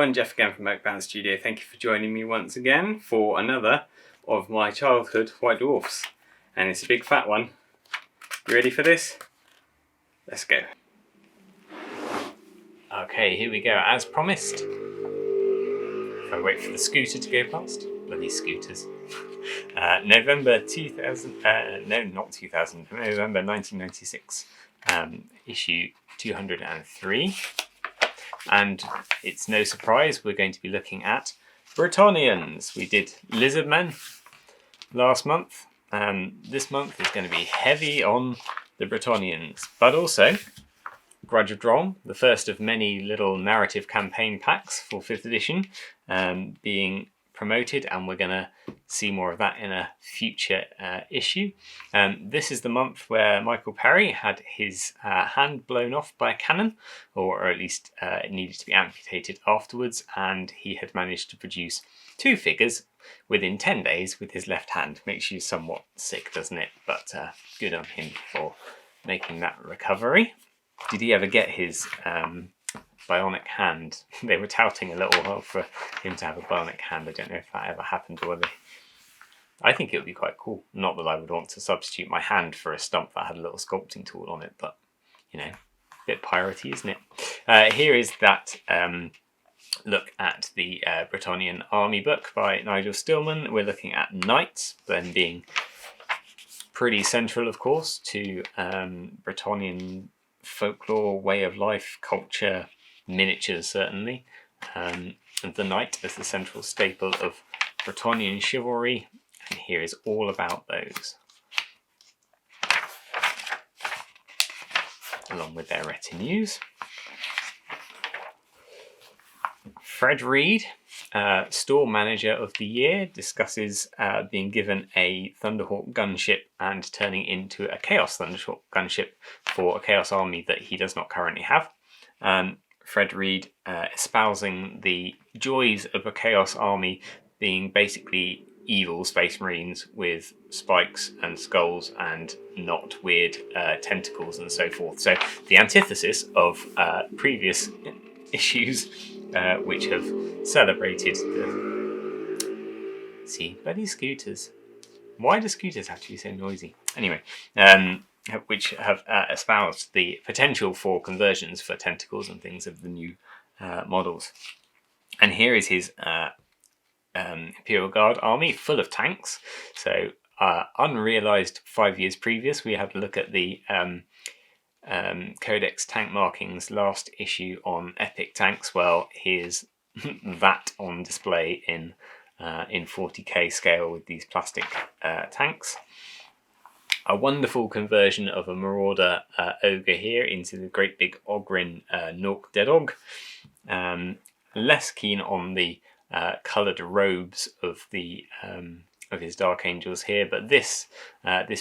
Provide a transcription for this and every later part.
everyone, Jeff again from Oakbound Studio. Thank you for joining me once again for another of my childhood White Dwarfs. And it's a big fat one. You ready for this? Let's go. Okay, here we go. As promised. If I wait for the scooter to go past. Bloody scooters. November 1996. Issue 203. And it's no surprise we're going to be looking at Bretonnians. We did Lizardmen last month. This month is going to be heavy on the Bretonnians, but also Grudge of Drom, the first of many little narrative campaign packs for 5th edition, being promoted, and we're going to see more of that in a future issue. This is the month where Michael Perry had his hand blown off by a cannon, or at least it needed to be amputated afterwards, and he had managed to produce 2 figures within 10 days with his left hand. Makes you somewhat sick, doesn't it? But good on him for making that recovery. Did he ever get his bionic hand? They were touting a little while for him to have a bionic hand. I don't know if that ever happened or whether. I think it would be quite cool. Not that I would want to substitute my hand for a stump that had a little sculpting tool on it, but you know, a bit piratey, isn't it? Here is that look at the Bretonnian Army book by Nigel Stillman. We're looking at knights, them being pretty central, of course, to Bretonnian folklore, way of life, culture, miniatures certainly. The knight as the central staple of Bretonnian chivalry, and here is all about those, along with their retinues. Fred Reed, store manager of the year, discusses being given a Thunderhawk gunship and turning into a Chaos Thunderhawk gunship for a Chaos army that he does not currently have. Fred Reed espousing the joys of a Chaos army being basically evil Space Marines with spikes and skulls and not weird tentacles and so forth. So the antithesis of previous issues which have celebrated the... See, bloody scooters. Why do scooters have to be so noisy? Anyway, which have espoused the potential for conversions for tentacles and things of the new models. And here is his Imperial Guard army full of tanks. So unrealised 5 years previous, we had to look at the Codex tank markings last issue on epic tanks. Well, here's that on display in 40k scale with these plastic tanks. A wonderful conversion of a Marauder ogre here into the great big Ogrin Nork Deadog. Less keen on the coloured robes of the of his Dark Angels here, but this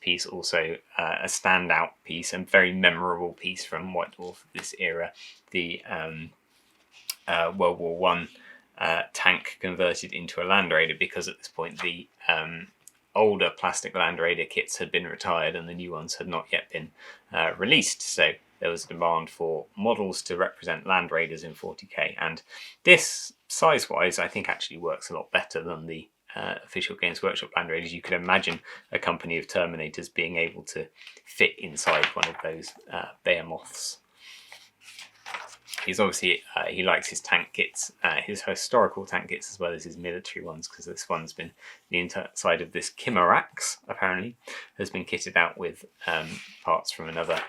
piece also a standout piece and very memorable piece from White Dwarf of this era. The World War One tank converted into a Land Raider, because at this point the older plastic Land Raider kits had been retired and the new ones had not yet been released. So there was a demand for models to represent Land Raiders in 40k, and this size-wise I think actually works a lot better than the official Games Workshop Land Raiders. You could imagine a company of Terminators being able to fit inside one of those behemoths. He's obviously, he likes his tank kits, his historical tank kits as well as his military ones, because this one's been, the inside of this Chimerax apparently has been kitted out with parts from another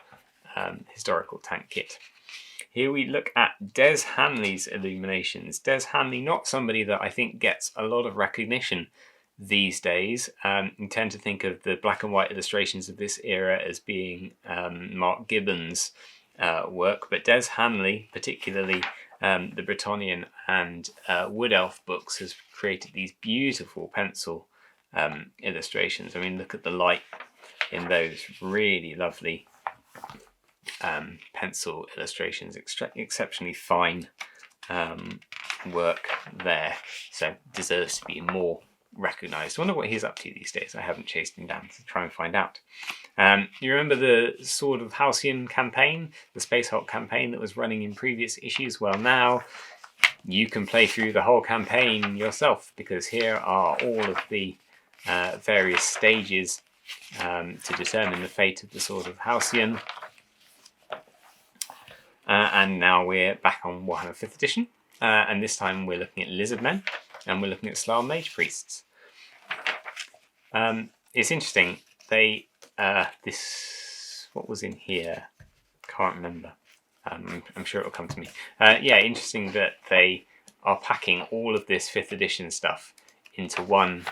historical tank kit. Here we look at Des Hanley's illuminations. Des Hanley, not somebody that I think gets a lot of recognition these days. You tend to think of the black and white illustrations of this era as being Mark Gibbons' work, but Des Hanley, particularly the Bretonnian and Wood Elf books, has created these beautiful pencil illustrations. I mean, look at the light in those, really lovely pencil illustrations, exceptionally fine work there, so deserves to be more recognised. I wonder what he's up to these days. I haven't chased him down to try and find out. You remember the Sword of Halcyon campaign, the Space Hulk campaign that was running in previous issues? Well, now you can play through the whole campaign yourself, because here are all of the various stages to determine the fate of the Sword of Halcyon. And now we're back on Warhammer 5th edition, and this time we're looking at lizard men, and we're looking at Slaal mage priests. It's interesting, they what was in here? Can't remember. I'm sure it'll come to me. Yeah, interesting that they are packing all of this 5th edition stuff into one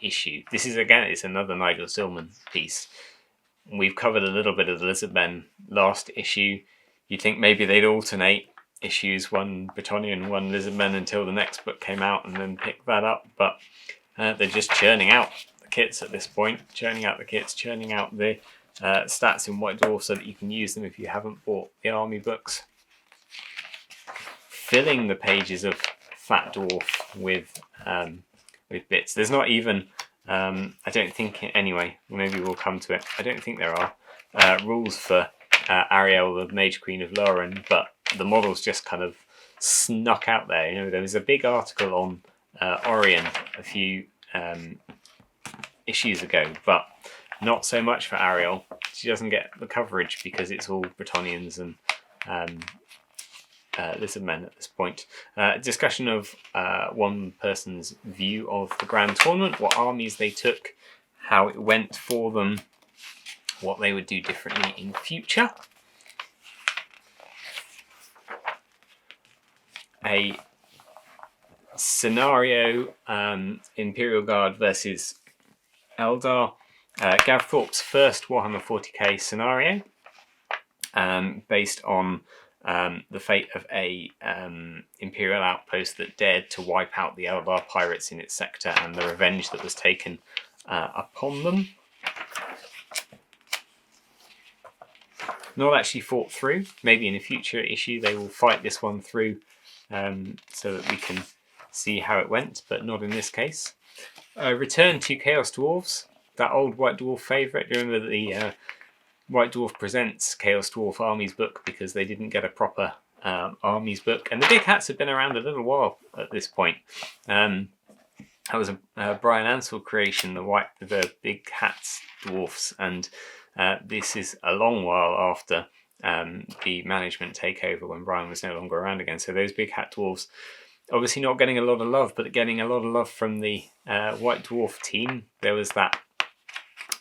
issue. This is, again, it's another Nigel Stillman piece. We've covered a little bit of the lizard men last issue. You'd think maybe they'd alternate issues, one Bretonnian, one lizard men, until the next book came out and then pick that up. But they're just churning out the kits at this point, churning out the stats in White Dwarf so that you can use them if you haven't bought the army books. Filling the pages of Fat Dwarf with bits. There's not even, I don't think, anyway, maybe we'll come to it. I don't think there are rules for Ariel, the Mage Queen of Lauren, but the models just kind of snuck out there. You know, there was a big article on Orion a few issues ago, but not so much for Ariel. She doesn't get the coverage because it's all Bretonnians and lizard men at this point. Discussion of one person's view of the Grand Tournament, what armies they took, how it went for them, what they would do differently in future. A scenario, Imperial Guard versus Eldar. Gav Thorpe's first Warhammer 40k scenario, based on the fate of a Imperial outpost that dared to wipe out the Eldar pirates in its sector and the revenge that was taken upon them. Not actually fought through. Maybe in a future issue they will fight this one through so that we can see how it went, but not in this case. Return to Chaos Dwarves, that old White Dwarf favourite. Do you remember the White Dwarf Presents Chaos Dwarf Armies book, because they didn't get a proper Armies book? And the Big Hats have been around a little while at this point. That was a Brian Ansell creation, the Big Hats Dwarfs, and this is a long while after the management takeover when Brian was no longer around again. So those Big Hat Dwarves obviously not getting a lot of love, but getting a lot of love from the White Dwarf team. There was that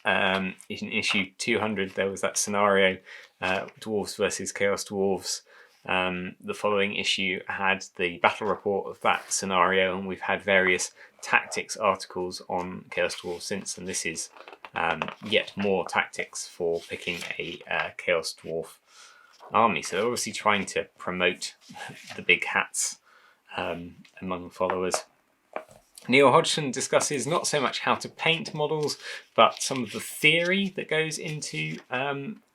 in issue 200, there was that scenario, Dwarves versus Chaos Dwarves. The following issue had the battle report of that scenario, and we've had various tactics articles on Chaos Dwarves since, and this is yet more tactics for picking a Chaos Dwarf army. So they're obviously trying to promote the Big Hats among followers. Neil Hodgson discusses not so much how to paint models, but some of the theory that goes into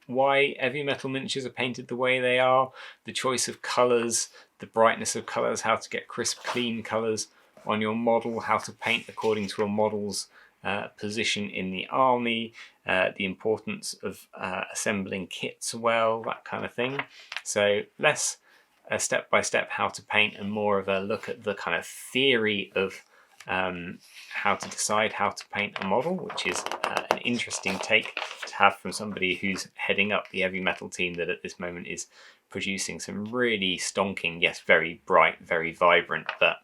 why heavy metal miniatures are painted the way they are, the choice of colours, the brightness of colours, how to get crisp, clean colours on your model, how to paint according to a model's position in the army, the importance of assembling kits well, that kind of thing. So less a step-by-step how to paint and more of a look at the kind of theory of how to decide how to paint a model, which is an interesting take to have from somebody who's heading up the heavy metal team that at this moment is producing some really stonking, yes, very bright, very vibrant, but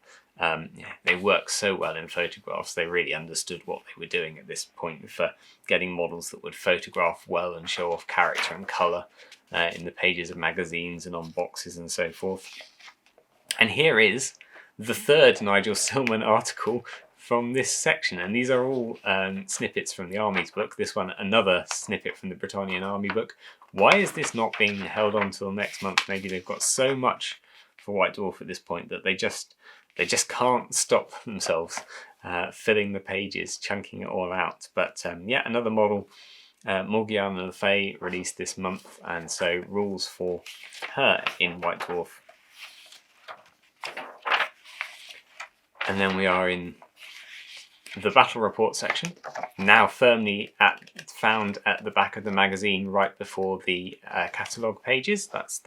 they work so well in photographs. They really understood what they were doing at this point for getting models that would photograph well and show off character and colour in the pages of magazines and on boxes and so forth. And here is the third Nigel Stillman article from this section, and these are all snippets from the Armies book. This one, another snippet from the Bretonnian Army book. Why is this not being held on till next month? Maybe they've got so much for White Dwarf at this point that they just can't stop themselves filling the pages, chunking it all out. But yeah, another model, Morgiana Le Fay, released this month, and so rules for her in White Dwarf. And then we are in the battle report section, now firmly found at the back of the magazine right before the catalogue pages. That's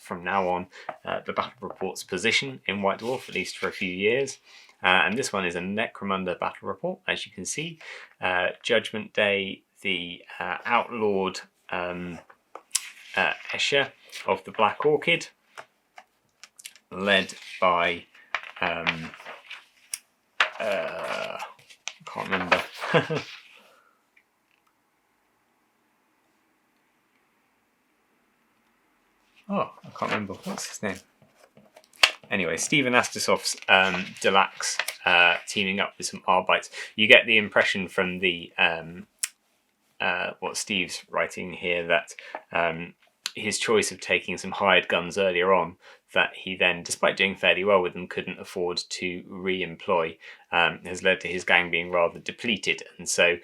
from now on the battle report's position in White Dwarf, at least for a few years. And this one is a Necromunda battle report, as you can see. Judgment Day, the outlawed Escher of the Black Orchid, led by I can't remember. Oh, I can't remember. What's his name? Anyway, Stephen Astasov's Deluxe teaming up with some Arbites. You get the impression from the what Steve's writing here that his choice of taking some hired guns earlier on, that he then, despite doing fairly well with them, couldn't afford to re-employ, has led to his gang being rather depleted. And so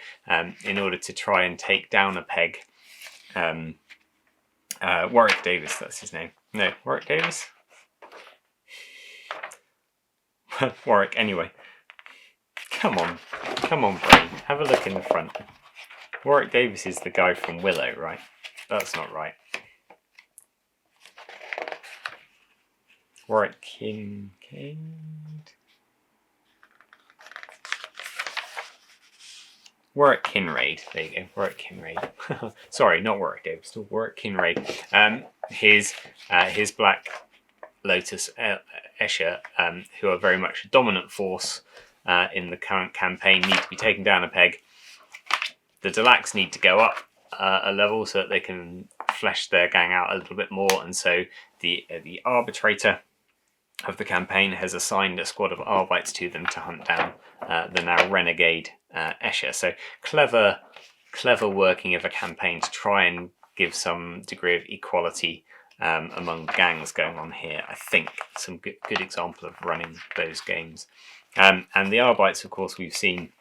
in order to try and take down a peg, Warwick Davis, that's his name. No, Warwick Davis? Warwick, anyway. Come on, brain. Have a look in the front. Warwick Davis is the guy from Willow, right? That's not right. Warwick Kincaid. Warwick Kinraid. There you go. Warwick Kinraid. Sorry, not Warwick Davis. Still Warwick Kinraid. His Black Lotus Escher, who are very much a dominant force in the current campaign, need to be taken down a peg. The Deluxe need to go up a level so that they can flesh their gang out a little bit more, and so the arbitrator of the campaign has assigned a squad of Arbites to them to hunt down the now renegade Escher. So clever working of a campaign to try and give some degree of equality among the gangs going on here. I think some good example of running those games. And the Arbites, of course, we've seen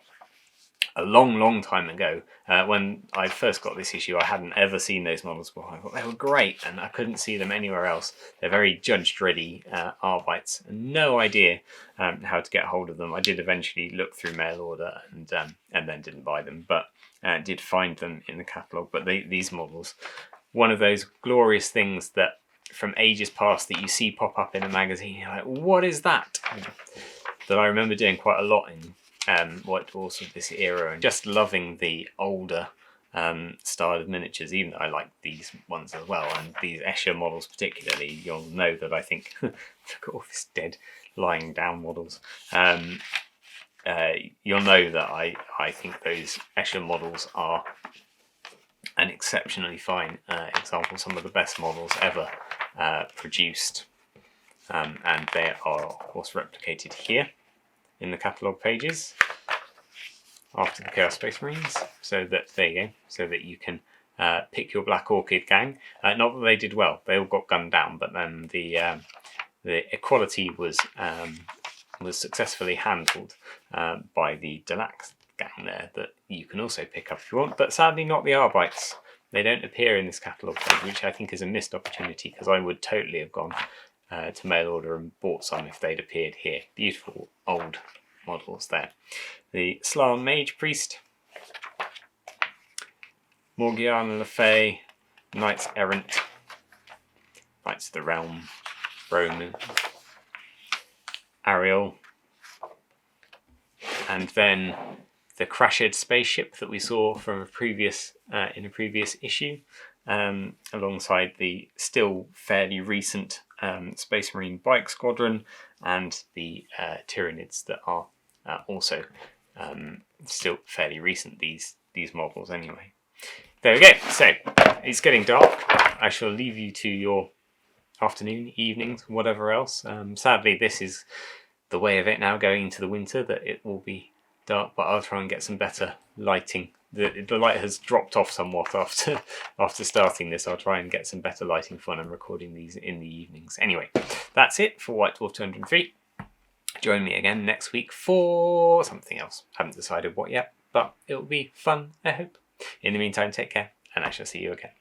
a long time ago. When I first got this issue, I hadn't ever seen those models before. I thought they were great, and I couldn't see them anywhere else. They're very judged-ready Arbites. No idea how to get hold of them. I did eventually look through mail order and then didn't buy them, but did find them in the catalogue. But these models, one of those glorious things that from ages past that you see pop up in a magazine, you're like, what is that? That I remember doing quite a lot in White Dwarfs of this era, and just loving the older style of miniatures, even though I like these ones as well, and these Escher models particularly. You'll know that I think look at all this dead lying down models. You'll know that I think those Escher models are an exceptionally fine example, some of the best models ever produced, and they are of course replicated here in the catalogue pages after the Chaos Space Marines, so that there you go, so that you can pick your Black Orchid gang. Not that they did well; they all got gunned down, but then the equality was successfully handled by the Deluxe gang there, that you can also pick up if you want. But sadly, not the Arbites. They don't appear in this catalogue page, which I think is a missed opportunity, because I would totally have gone to mail order and bought some if they'd appeared here. Beautiful old models there. The Slan Mage Priest, Morgiana Le Fay, Knights Errant, Knights of the Realm, Roman, Ariel, and then the Crashed spaceship that we saw from a previous in a previous issue, alongside the still fairly recent Space Marine Bike Squadron and the Tyranids that are also still fairly recent, these models anyway. There we go. So it's getting dark. I shall leave you to your afternoon, evenings, whatever else. Sadly, this is the way of it now going into the winter, that it will be dark, but I'll try and get some better lighting. The light has dropped off somewhat after starting this. I'll try and get some better lighting for when I'm recording these in the evenings. Anyway, that's it for White Dwarf 203. Join me again next week for something else. Haven't decided what yet, but it'll be fun, I hope. In the meantime, take care, and I shall see you again.